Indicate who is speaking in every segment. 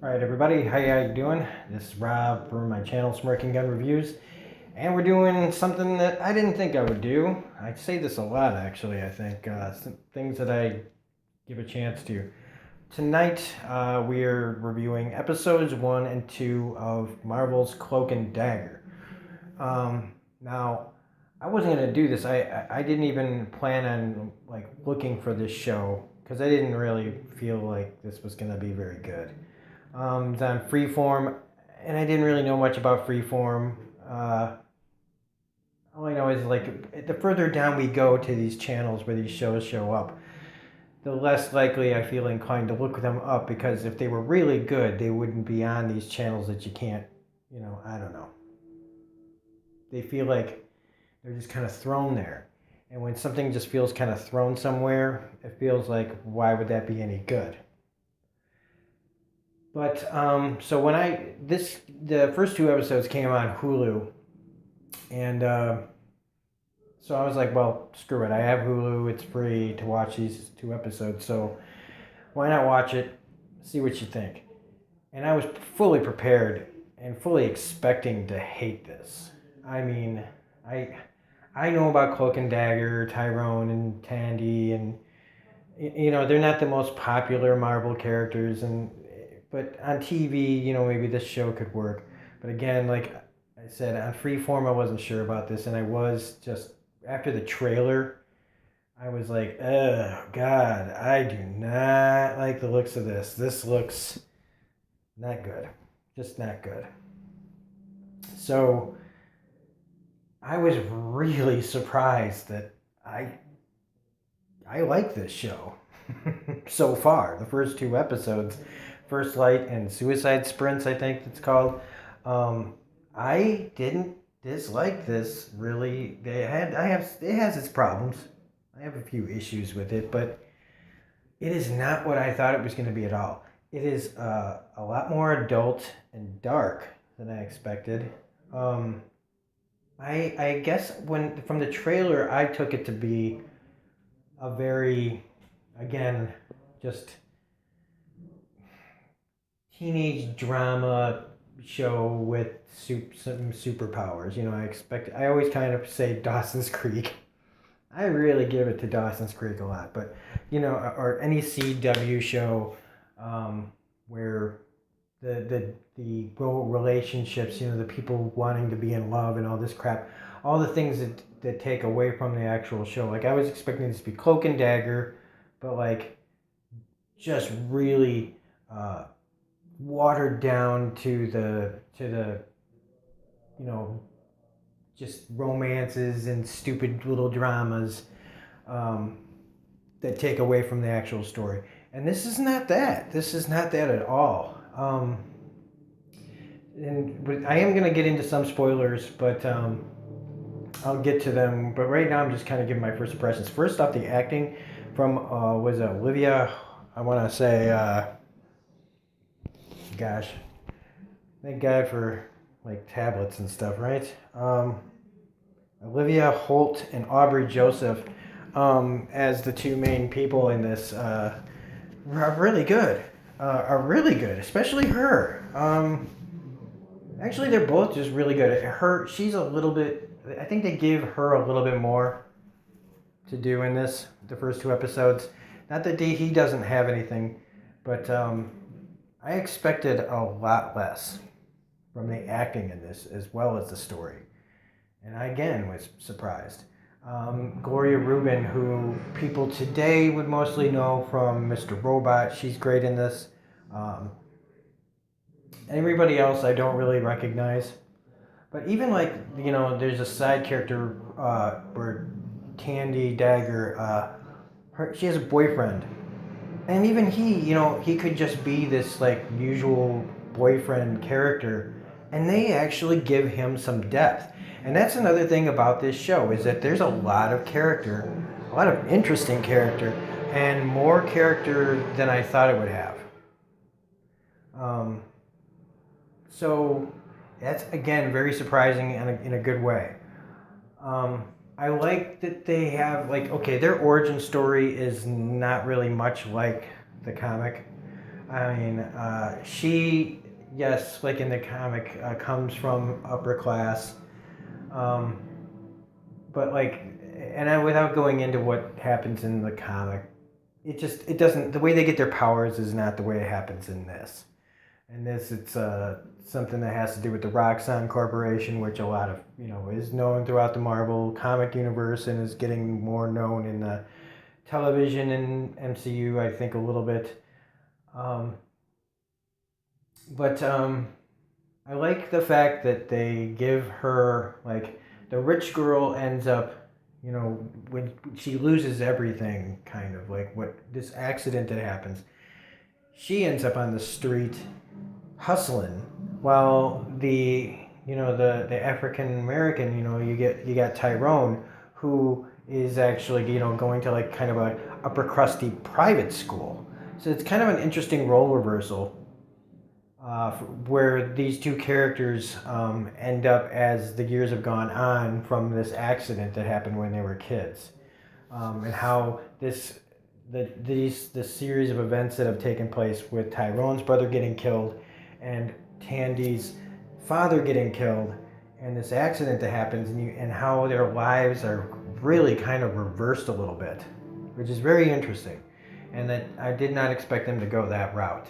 Speaker 1: Alright everybody, how you doing? This is Rob from my channel Smirking Gun Reviews, and we're doing something that I didn't think I would do. I say this a lot actually, I think. Some things that I give a chance to. Tonight we are reviewing episodes 1 and 2 of Marvel's Cloak and Dagger. Now, I wasn't going to do this. I didn't even plan on looking for this show because I didn't really feel like this was going to be very good. It's on Freeform, and I didn't really know much about Freeform. All I know is the further down we go to these channels where these shows show up, the less likely I feel inclined to look them up, because if they were really good, they wouldn't be on these channels that you can't, I don't know. They feel like they're just kind of thrown there. And when something just feels kind of thrown somewhere, it feels like, why would that be any good? But so when the first two episodes came on Hulu, and so I was like, well, screw it. I have Hulu. It's free to watch these two episodes. So why not watch it, see what you think? And I was fully prepared and fully expecting to hate this. I mean, I know about Cloak and Dagger, Tyrone and Tandy, and they're not the most popular Marvel characters, but on TV, maybe this show could work. But again, like I said, on Freeform, I wasn't sure about this, and I was just, after the trailer, I was like, oh God, I do not like the looks of this. This looks not good, just not good. So I was really surprised that I like this show so far. The first two episodes, First Light and Suicide Sprints, I think it's called. I didn't dislike this really. It has its problems. I have a few issues with it, but it is not what I thought it was going to be at all. It is a lot more adult and dark than I expected. I guess from the trailer, I took it to be a very, again, just teenage drama show with some superpowers. I always kind of say Dawson's Creek. I really give it to Dawson's Creek a lot, but or any CW show where the relationships, the people wanting to be in love and all this crap, all the things that take away from the actual show. Like, I was expecting this to be Cloak and Dagger, but just really watered down to the just romances and stupid little dramas that take away from the actual story. And this is not that. This is not that at all. And I am going to get into some spoilers, but I'll get to them. But right now I'm just kind of giving my first impressions. First off, the acting from was it Olivia? I want to say, gosh, thank God for tablets and stuff, right? Olivia Holt and Aubrey Joseph as the two main people in this are really good. Especially her. Actually, they're both just really good. She's a little bit. I think they gave her a little bit more to do in the first two episodes. Not that he doesn't have anything, but I expected a lot less from the acting in this, as well as the story. And I, again, was surprised. Gloria Rubin, who people today would mostly know from Mr. Robot, she's great in this. Everybody else I don't really recognize. But even there's a side character where Tandy Dagger, she has a boyfriend. And even he could just be this usual boyfriend character, and they actually give him some depth. And that's another thing about this show, is that there's a lot of character, a lot of interesting character, and more character than I thought it would have. So that's, again, very surprising in a good way. I like that they have, their origin story is not really much like the comic. I mean, she, yes, like in the comic, comes from upper class, um, but like, and without going into what happens in the comic, it doesn't, the way they get their powers is not the way it happens in this. In this, it's something that has to do with the Roxxon Corporation, which a lot of, is known throughout the Marvel comic universe and is getting more known in the television and MCU, I think, a little bit. Um, but I like the fact that they give her, like, the rich girl ends up, when she loses everything, kind of, like, what this accident that happens, she ends up on the street hustling, while the African American, you got Tyrone, who is actually, going to, like, kind of a upper crusty private school. So it's kind of an interesting role reversal, where these two characters end up as the years have gone on from this accident that happened when they were kids, and how this series of events that have taken place with Tyrone's brother getting killed and Tandy's father getting killed, and this accident that happens, and how their lives are really kind of reversed a little bit, which is very interesting, and that I did not expect them to go that route.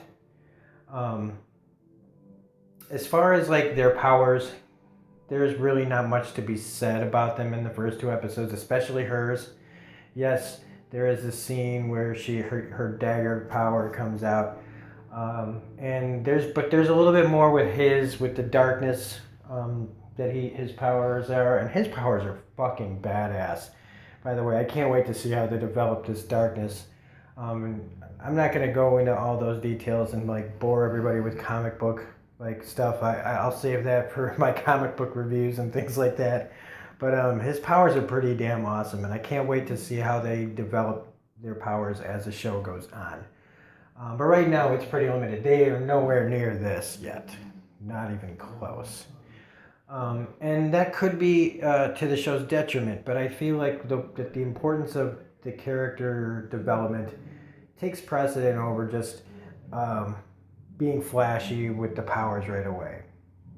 Speaker 1: As far as, like, their powers, there's really not much to be said about them in the first two episodes, especially hers. Yes, there is a scene where her dagger power comes out, and there's a little bit more with the darkness, that his powers are, and his powers are fucking badass. By the way, I can't wait to see how they develop this darkness. And I'm not gonna go into all those details and, like, bore everybody with comic book, like, stuff. I'll save that for my comic book reviews and things like that. But his powers are pretty damn awesome, and I can't wait to see how they develop their powers as the show goes on. But right now, it's pretty limited. They are nowhere near this yet. Not even close. And that could be to the show's detriment, but I feel like that the importance of the character development takes precedent over just being flashy with the powers right away.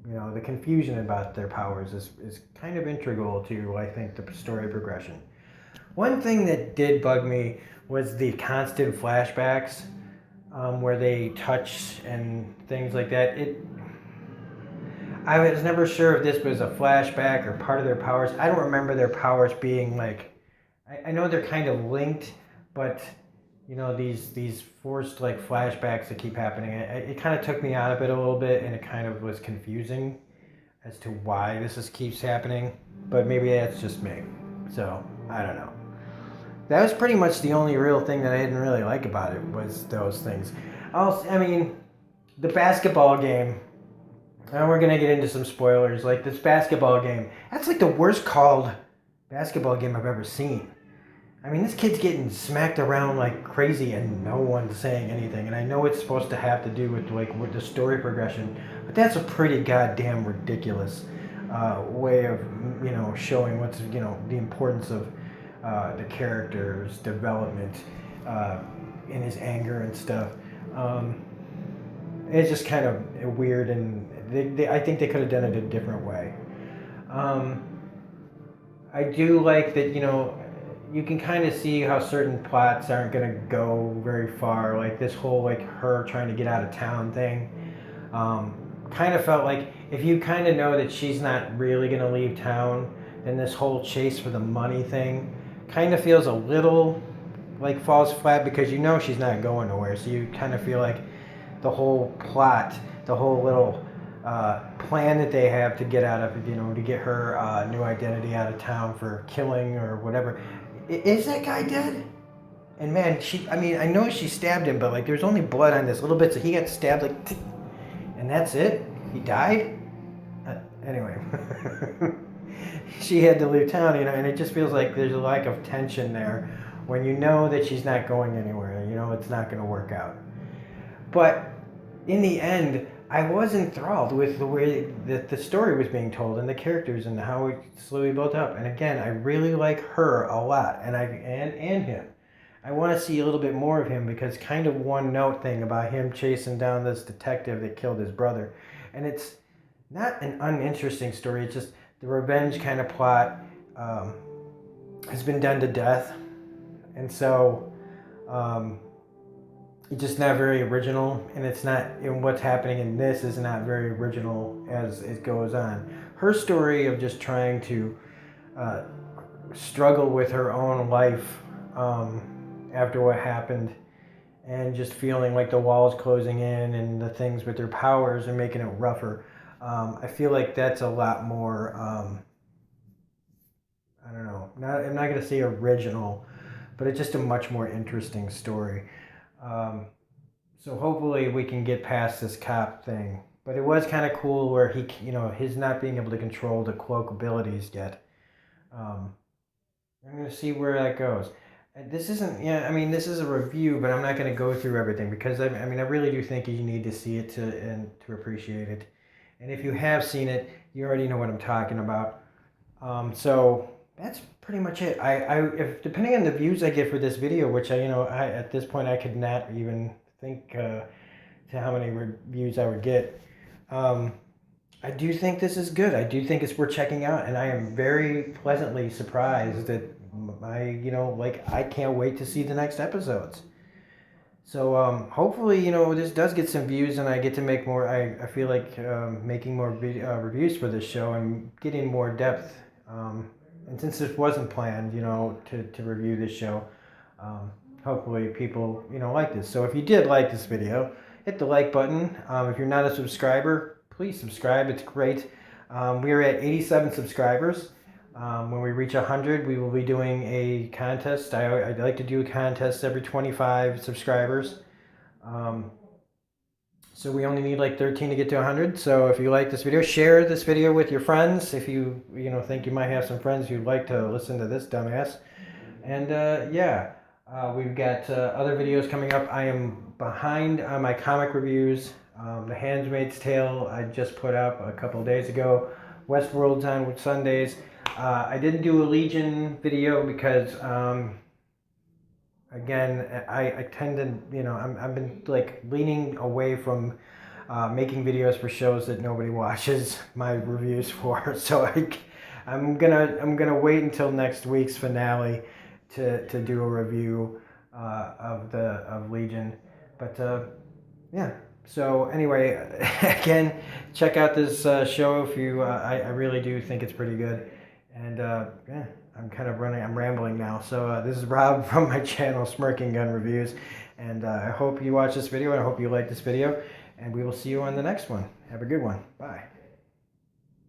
Speaker 1: The confusion about their powers is kind of integral to, I think, the story progression. One thing that did bug me was the constant flashbacks, where they touch and things like that. I was never sure if this was a flashback or part of their powers. I don't remember their powers being, like, I know they're kind of linked, but these forced, like, flashbacks that keep happening, it kind of took me out of it a little bit, and it kind of was confusing as to why this keeps happening. But maybe that's just me. So I don't know. That was pretty much the only real thing that I didn't really like about it, was those things. Also, I mean, the basketball game. And we're gonna get into some spoilers. Like, this basketball game, that's like the worst called basketball game I've ever seen. I mean, this kid's getting smacked around like crazy and no one's saying anything. And I know it's supposed to have to do with, like, with the story progression, but that's a pretty goddamn ridiculous way of, showing what's, the importance of the character's development in his anger and stuff. It's just kind of weird, and I think they could have done it a different way. I do like that, you can kind of see how certain plots aren't going to go very far. Like this whole, like, her trying to get out of town thing. Kind of felt like if you kind of know that she's not really going to leave town, then this whole chase for the money thing kind of feels a little like falls flat, because she's not going nowhere. So you kind of feel like the whole plot, the whole little plan that they have to get out of, to get her new identity out of town for killing or whatever. Is that guy dead? And man, I know she stabbed him, but, like, there's only blood on this little bit, so he got stabbed, like, and that's it? He died? Anyway. She had to leave town, and it just feels like there's a lack of tension there when you know that she's not going anywhere, it's not going to work out. But in the end, I was enthralled with the way that the story was being told and the characters and how it slowly built up. And again, I really like her a lot, and him. I want to see a little bit more of him, because kind of one note thing about him chasing down this detective that killed his brother. And it's not an uninteresting story. It's just the revenge kind of plot has been done to death. And so it's just not very original. And it's not, and what's happening in this is not very original as it goes on. Her story of just trying to struggle with her own life after what happened, and just feeling like the walls closing in and the things with their powers and making it rougher. I feel like that's a lot more, I don't know, I'm not going to say original, but it's just a much more interesting story. So hopefully we can get past this cop thing. But it was kind of cool where he, his not being able to control the cloak abilities yet. I'm going to see where that goes. This isn't, this is a review, but I'm not going to go through everything, because I really do think you need to see it to appreciate it. And if you have seen it, you already know what I'm talking about. So that's pretty much it. If depending on the views I get for this video, which I at this point I could not even think to how many reviews I would get. I do think this is good. I do think it's worth checking out, and I am very pleasantly surprised that I can't wait to see the next episodes. So hopefully, this does get some views, and I get to make more. I feel like making more reviews for this show and getting more depth. And since this wasn't planned, to review this show, hopefully people, like this. So if you did like this video, hit the like button. If you're not a subscriber, please subscribe. It's great. We are at 87 subscribers. When we reach 100, we will be doing a contest. I like to do a contest every 25 subscribers. So we only need like 13 to get to 100. So if you like this video, share this video with your friends. If you think you might have some friends who'd like to listen to this dumbass. And we've got other videos coming up. I am behind on my comic reviews. The Handmaid's Tale I just put up a couple days ago. Westworld's on Sundays. I didn't do a Legion video because, again, I tend to, I've been like leaning away from making videos for shows that nobody watches my reviews for. So I'm gonna wait until next week's finale to do a review of Legion. But yeah. So anyway, again, check out this show if you. I really do think it's pretty good. And I'm rambling now. So this is Rob from my channel, Smirking Gun Reviews. And I hope you watch this video, and I hope you like this video. And we will see you on the next one. Have a good one. Bye.